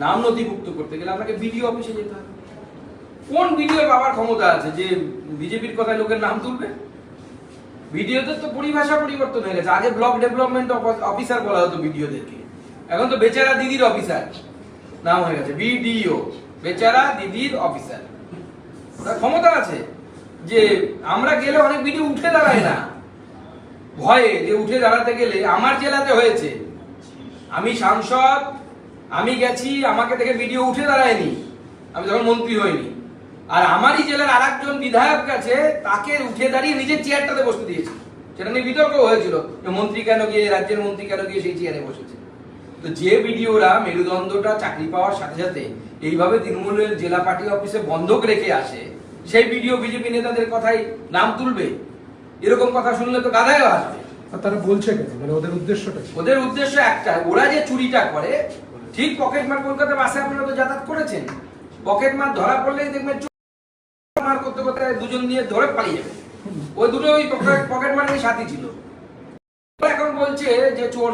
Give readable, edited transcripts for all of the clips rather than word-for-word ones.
নাম নথিভুক্ত করতে গেলে আপনাকে বিডিও অফিসে যেতে হবে। কোন বিডিও পাওয়ার ক্ষমতা আছে যে বিজেপির কথায় লোকের নাম তুলবে? ভিডিওতে তো পরিভাষা পরিবর্তন হয়ে গেছে। আগে ব্লক ডেভেলপমেন্ট অফিসার বলা হতো ভিডিওদেরকে, এখন তো বেচারা দিদির অফিসার নাম হয়ে গেছে বিডিও, বেচারা দিদির অফিসার। তার ক্ষমতা আছে যে আমরা গেলে অনেক ভিডিও উঠে দাঁড়ায় না, ভয়ে যে উঠে দাঁড়াতে গেলে। আমার জেলাতে হয়েছে, আমি সাংসদ, আমি গেছি, আমাকে থেকে ভিডিও উঠে দাঁড়ায়নি, আমি যখন মন্ত্রী হইনি। আর আমারই জেলার আর একজন বিধায়ক কাছে তাকে উঠে দাঁড়িয়ে নিজের চেয়ারটাতে বসতে দিয়েছে। সেটা নিয়ে বিতর্ক হয়েছিল যে মন্ত্রী কেন গিয়ে, রাজ্যের মন্ত্রী কেন গিয়ে সেই চেয়ারে বসেছে। তো যে ভিডিওরা মেরুদণ্ডটা চাকরি পাওয়ার সাথে সাথে এইভাবে তৃণমূলের জেলা পার্টি অফিসে বন্ধক রেখে আসে, সেই ভিডিও বিজেপি নেতাদের কথাই নাম তুলবে? এরকম কথা শুনলে তো গাধায়ও আসবে। তারা বলছে কেন, মানে ওদের উদ্দেশ্যটা? ওদের উদ্দেশ্য একটা, ওরা যে চুরিটা করে, ঠিক পকেটমার কলকাতা বাসে আপনারা তো যাতায়াত করেছেন, পকেটমার ধরা পড়লেই দেখবেন মার করতে করতে দুজন দিয়ে ধরে পালিয়ে যাবে। ওই দুটো ওই পকেটমারের সাথী ছিল। এখন বলছে যে চোর।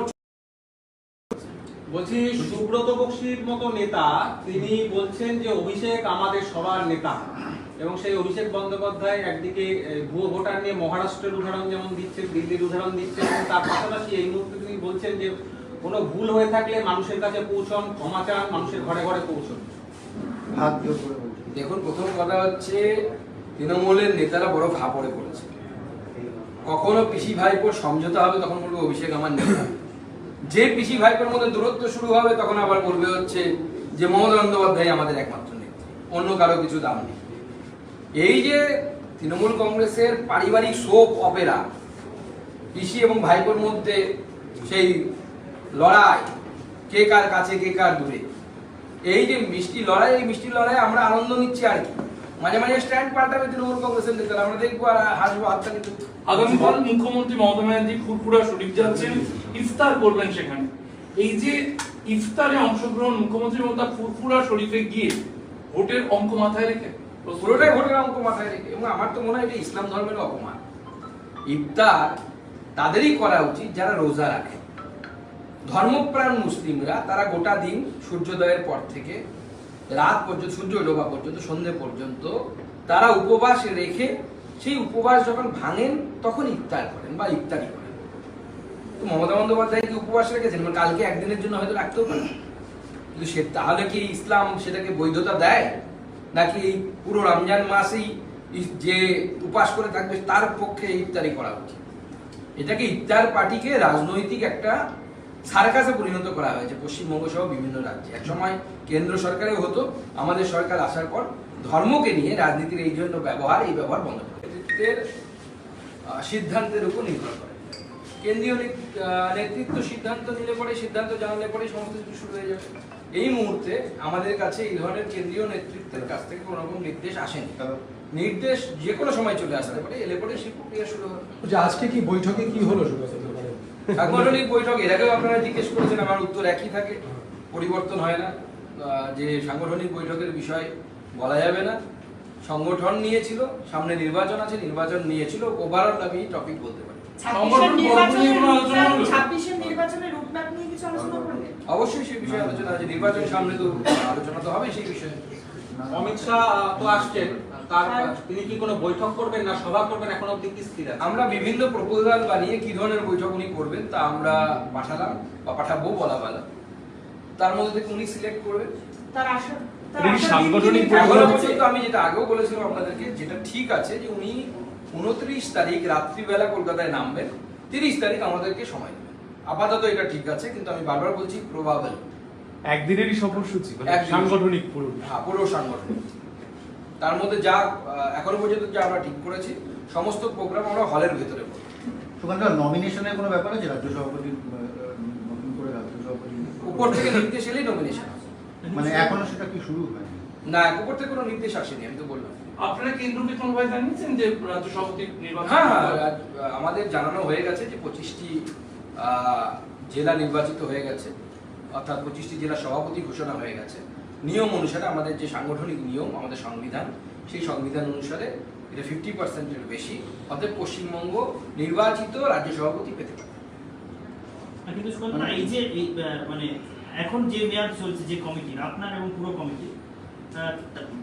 বলছি সুব্রত বক্সির মতো নেতা তিনি বলছেন যে অভিষেক আমাদের সবার নেতা, এবং সেই অভিষেক বন্দ্যোপাধ্যায় একদিকে ভুয়ো ভোটার নিয়ে মহারাষ্ট্রের উদাহরণ যেমন দিচ্ছেন, দিল্লির উদাহরণ দিচ্ছেন, এবং তার পাশাপাশি এই মুহূর্তে তিনি বলছেন যে কোনো ভুল হয়ে থাকলে মানুষের কাছে পৌঁছন, ক্ষমা চান, মানুষের ঘরে ঘরে পৌঁছন। দেখুন, প্রথম কথা হচ্ছে তৃণমূলের নেতারা বড় ফাপড়ে পড়েছে। কখনো পিসি ভাইপোর সমঝোতা হবে তখন বলবে অভিষেক আমার নেতা, যে পিসি ভাইপোর মধ্যে দূরত্ব শুরু হবে তখন আবার বলবে হচ্ছে যে মমতা বন্দ্যোপাধ্যায় আমাদের একমাত্র নেতা, অন্য কারো কিছু দাম নেই। এই যে তৃণমূল কংগ্রেসের পারিবারিক সোপ অপেরা, পিসি এবং ভাইপোর মধ্যে সেই লড়াই, কে কার কাছে কে কার দূরে, এই যে মিষ্টি লড়াই, এই মিষ্টি লড়াই আমরা আনন্দ নিচ্ছি। আর কি মাঝে মাঝে স্ট্যান্ড পাল্টাবে তৃণমূল কংগ্রেসের নেতারা, আমরা দেখবো আর হাসবো, হাততালি দেবো। আগামীকাল মুখ্যমন্ত্রী মমতা ব্যানার্জি ফুরফুরা শরীফ যাচ্ছেন, ইফতার করবেন সেখানে। এই যে ইফতারে অংশগ্রহণ, মুখ্যমন্ত্রী মমতা ফুরফুরা শরীফে গিয়ে ভোটের অঙ্ক মাথায় রেখে, পুরোটাই ভোটের অঙ্ক মাথায় রেখে, এবং আমার তো মনে হয় এটা ইসলাম ধর্মের অপমান। ইফতার তাদেরই করা উচিত যারা রোজা রাখে। ধর্মপ্রাণ মুসলিমরা তারা গোটা দিন সূর্যোদয়ের পর থেকে রাত পর্যন্ত, সূর্য ডোবা পর্যন্ত, সন্ধ্যে পর্যন্ত তারা উপবাস রেখে সেই উপবাস যখন ভাঙেন তখন ইফতার করেন বা ইফতারি করেন। তো মমতা বন্দ্যোপাধ্যায় কি উপবাস রেখেছেন? কালকে একদিনের জন্য হয়তো রাখতেও পারেন, কিন্তু সে তাহলে কি ইসলাম সেটাকে বৈধতা দেয়? নাকি এই পুরো রমজান মাসেই যে উপাস করে থাকবে তার পক্ষে ইফতারি করা উচিত? এটাকে ইফতার পার্টিকে রাজনৈতিক একটা সার্কাসে পরিণত করা হয়েছে পশ্চিমবঙ্গ সহ বিভিন্ন রাজ্যে। একসময় কেন্দ্র সরকারেও হতো, আমাদের সরকার আসার পর ধর্মকে নিয়ে রাজনীতির এই জন্য ব্যবহার, এই ব্যবহার বন্ধ করে। নেতৃত্বের সিদ্ধান্তের উপর নির্ভর করে। কেন্দ্রীয় নেতৃত্ব সিদ্ধান্ত নিলে পরে, সিদ্ধান্ত জানালে পরে সমস্ত কিছু শুরু হয়ে যাবে। এই মুহূর্তে আমাদের কাছে এই ধরনের কেন্দ্রীয় নেতৃত্বের কাছ থেকে কোনো রকম নির্দেশ আসেনি। নির্দেশ যে কোনো সময় চলে আসতে পারে, এলে পরে সেই প্রক্রিয়া শুরু হবে। আজকে কি বৈঠকে কি হলো? সাংগঠনিক বৈঠক এর আগেও আপনারা জিজ্ঞেস করেছেন, আমার উত্তর একই থাকে, পরিবর্তন হয় না। যে সাংগঠনিক বৈঠকের বিষয় বলা যাবে না। সংগঠন নিয়েছিল, সামনে নির্বাচন আছে, নির্বাচন নিয়েছিল, ওভারঅল আমি টপিক বলতে পারি। অবশ্যই সেই বিষয়ে আলোচনা আছে, নির্বাচন সামনে তো আলোচনা তো হবে সেই বিষয়ে। অমিত শাহ তো আসছেন, তিনি কি কোনো বৈঠক করবেন না সভা করবেন, এখনো অবধি কি স্থির আছে? আমরা বিভিন্ন প্রপোজাল বানিয়ে কি ধরনের বৈঠক উনি করবেন তা আমরা পাঠালাম বা পাঠাবো বলা বলা, তার মধ্যে থেকে উনি সিলেক্ট করবেন। আমি যেটা আগেও বলেছিলাম আপনাদেরকে, যেটা ঠিক আছে যে উনি 29 তারিখ রাত্রিবেলা কলকাতায় নামবেন, 30 তারিখ আমাদেরকে সময় দেবেন। আপাতত এটা ঠিক আছে, কিন্তু আমি বারবার বলছি প্রবাবল একদিনেরই সফরসূচি, সাংগঠনিক পুরো, হ্যাঁ পুরো সাংগঠনিক। তার মধ্যে যা এখনো পর্যন্ত যা আমরা ঠিক করেছি সমস্ত প্রোগ্রাম আমরা হলের ভেতরে করব। সুকান্ত, নমিনেশনের কোনো ব্যাপার আছে? রাজ্য সভাপতি নতুন করে রাজ্য সভাপতি উপর থেকে নির্দেশ এলেই নমিনেশন আছে, মানে এখনো সেটা কি শুরু হয়নি? না, উপর থেকে কোনো নির্দেশ আসেনি, আমি তো বললাম। আপনারা কেন্দ্রকে কোনোভাবে জানিয়েছেন যে রাজ্য সভাপতি নির্বাচন? হ্যাঁ, আমাদের জানানো হয়ে গেছে যে 25টি জেলা নির্বাচিত হয়ে গেছে, অর্থাৎ 25টি জেলা সভাপতি ঘোষণা হয়ে গেছে। নিয়ম অনুসারে আমাদের যে সাংগঠনিক নিয়ম, আমাদের সংবিধান, সেই সংবিধান অনুসারে এটা 50%-এর বেশি, অর্থাৎ পশ্চিমবঙ্গ নির্বাচিত রাজ্য সভাপতি পেতে পারে। কিন্তু এই যে মানে এখন যে মেয়াদ চলছে যে কমিটির আপনার এবং পুরো কমিটি,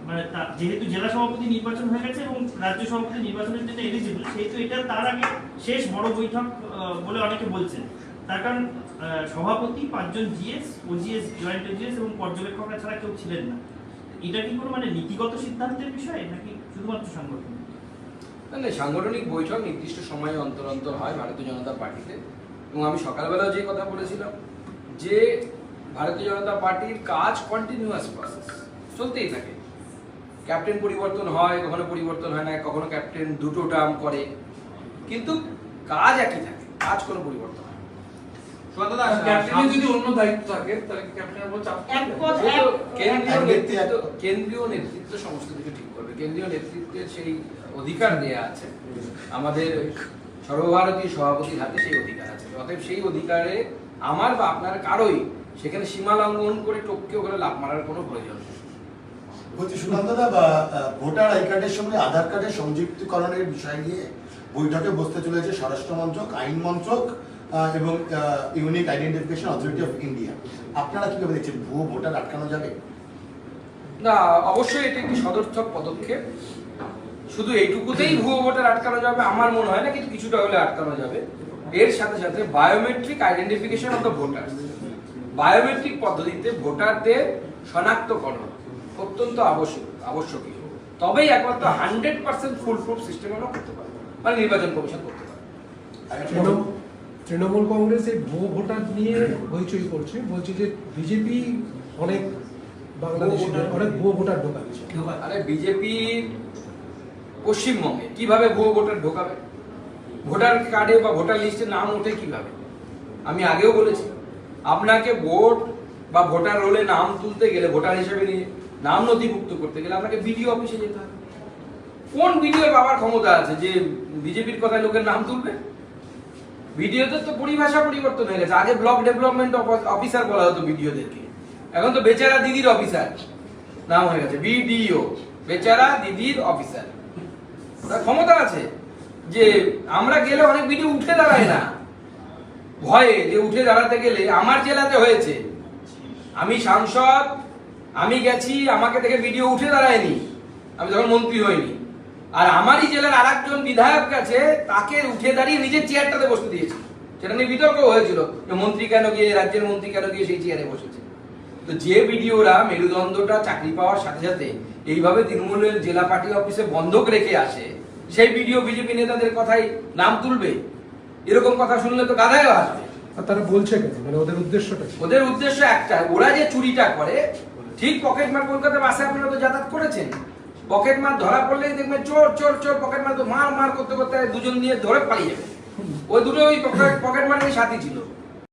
মানে যেহেতু জেলা সভাপতি নির্বাচন হয়ে গেছে এবং রাজ্য সভাপতি নির্বাচনের জন্য এলিজিবল, সেহেতু এটা তার আগে শেষ বড় বৈঠক বলে অনেকে বলছেন। তার কারণ সভাপতি, 5 জন জিএস, ওজিএস, জয়েন্ট ওজিএস এবং পর্যবেক্ষকরা ছাড়া কেউ ছিলেন না। এটা কি কোনো মানে নীতিগত সিদ্ধান্তের বিষয় নাকি শুধুমাত্র সাংগঠনিক? না, সাংগঠনিক বৈঠক নির্দিষ্ট সময়ে অন্তর অন্তর হয় ভারতীয় জনতা পার্টিতে। এবং আমি সকালবেলা যে কথা বলেছিলাম যে ভারতীয় জনতা পার্টির কাজ কন্টিনিউয়াস প্রসেস, চলতেই থাকে। ক্যাপ্টেন পরিবর্তন হয়, কখনো পরিবর্তন হয় না, কখনো ক্যাপ্টেন দুটো টার্ম করে, কিন্তু কাজ একই থাকে, কাজ কোনো পরিবর্তন হয় না। ক্যাপ্টেনের যদি অন্য দায়িত্ব থাকে তাহলে ক্যাপ্টেনের উপর চাপ থাকবে। কেন্দ্রীয় নেতৃত্ব সমস্ত কিছু ঠিক করবে। কেন্দ্রীয় নেতৃত্বের সেই অধিকার দেয়া আছে, আমাদের সর্বভারতীয় সভাপতির হাতে সেই অধিকার আছে। অতএব সেই অধিকারে আমার বা আপনার কারোই সেখানে সীমা লঙ্ঘন করে টপকে ওখানে লাভ মারার কোনো প্রয়োজন নেই। বলছি সুকান্তদা, বা ভোটার আই কার্ডের সঙ্গে আধার কার্ডের সংযুক্তিকরণের বিষয় নিয়ে বৈঠকে বসতে চলেছে স্বরাষ্ট্র মন্ত্রক, আইন মন্ত্রক এবং unique identification authority of India. আপনারা কিভাবে দেখছেন, ভুয়ো ভোটার আটকানো যাবে? না, অবশ্যই এটি একটি সদর্থক পদক্ষেপ। শুধু এইটুকুতেই ভুয়ো ভোটার আটকানো যাবে আমার মনে হয় না, কিন্তু কিছুটা হলে আটকানো যাবে। এর সাথে সাথে biometric identification of the voter, biometric পদ্ধতিতে ভোটারদের শনাক্তকরণ অত্যন্ত আবশ্যকীয়। তবেই একমাত্র 100% ফুল প্রুফ সিস্টেম আমরা করতে পারবো, মানে নির্বাচন কমিশন করতে পারবে। তৃণমূল কংগ্রেস এই ভুয়ো ভোটার নিয়ে হইচই করছে, বলছে যে বিজেপি অনেক বাংলাদেশিদের অনেক ভুয়ো ভোটার ঢোকাচ্ছে। আরে বিজেপি পশ্চিমবঙ্গে কিভাবে ভুয়ো ভোটার ঢোকাবে? ভোটার কার্ডে বা ভোটার লিস্টে নাম ওঠে কিভাবে? আমি আগেও বলেছি, আপনাকে ভোট বা ভোটার রোলে নাম তুলতে গেলে, ভোটার হিসেবে নিয়ে নাম নথিভুক্ত করতে গেলে আপনাকে বিডিও অফিসে যেতে হবে। কোন বিডিও পাওয়ার ক্ষমতা আছে যে বিজেপির কথায় লোকের নাম তুলবে? ভিডিওতে তো পরিভাষা পরিবর্তন হয়ে গেছে। আগে ব্লক ডেভেলপমেন্ট অফিসার বলা হতো ভিডিওদেরকে, এখন তো বেচারা দিদির অফিসার নাম হয়ে গেছে, বিডিও, বেচারা দিদির অফিসার। তার ক্ষমতা আছে যে আমরা গেলে অনেক ভিডিও উঠে দাঁড়ায় না, ভয়ে যে উঠে দাঁড়াতে গেলে। আমার জেলাতে হয়েছে, আমি সাংসদ, আমি গেছি, আমাকে দেখে ভিডিও উঠে দাঁড়ায়নি, আমি যখন মন্ত্রী হইনি। আর আমারই জেলার আর একজন বিধায়ক গেছে, তাকে উঠে দাঁড়িয়ে নিজের চেয়ারটাতে বসতে দিয়েছে। সেটা নিয়ে বিতর্ক হয়েছিল যে মন্ত্রী কেন গিয়ে, রাজ্যের মন্ত্রী কেন গিয়ে সেই চেয়ারে বসেছে। তো যে ভিডিওরা মেরুদণ্ডটা চাকরি পাওয়ার সাথে সাথে এইভাবে তৃণমূলের জেলা পার্টি অফিসে বন্ধক রেখে আসে, সেই ভিডিও বিজেপি নেতাদের কথাই নাম তুলবে? এরকম কথা শুনলে তো গাধায়ও আসবে। আর তারা বলছে কেন, মানে ওদের উদ্দেশ্যটা কি? ওদের উদ্দেশ্য একটা, ওরা যে চুরিটা করে, ঠিক পকেটমার, কলকাতা বাসে আপনারা তো যাতায়াত করেছেন, পকেটমার ধরা পড়লেই দেখবেন চোর চোর চোর, পকেটমার তো মার মার করতে করতে দুজন দিয়ে ধরে পালিয়ে যাবে। ওই দুটো ওই পকেটমারের সাথী ছিল।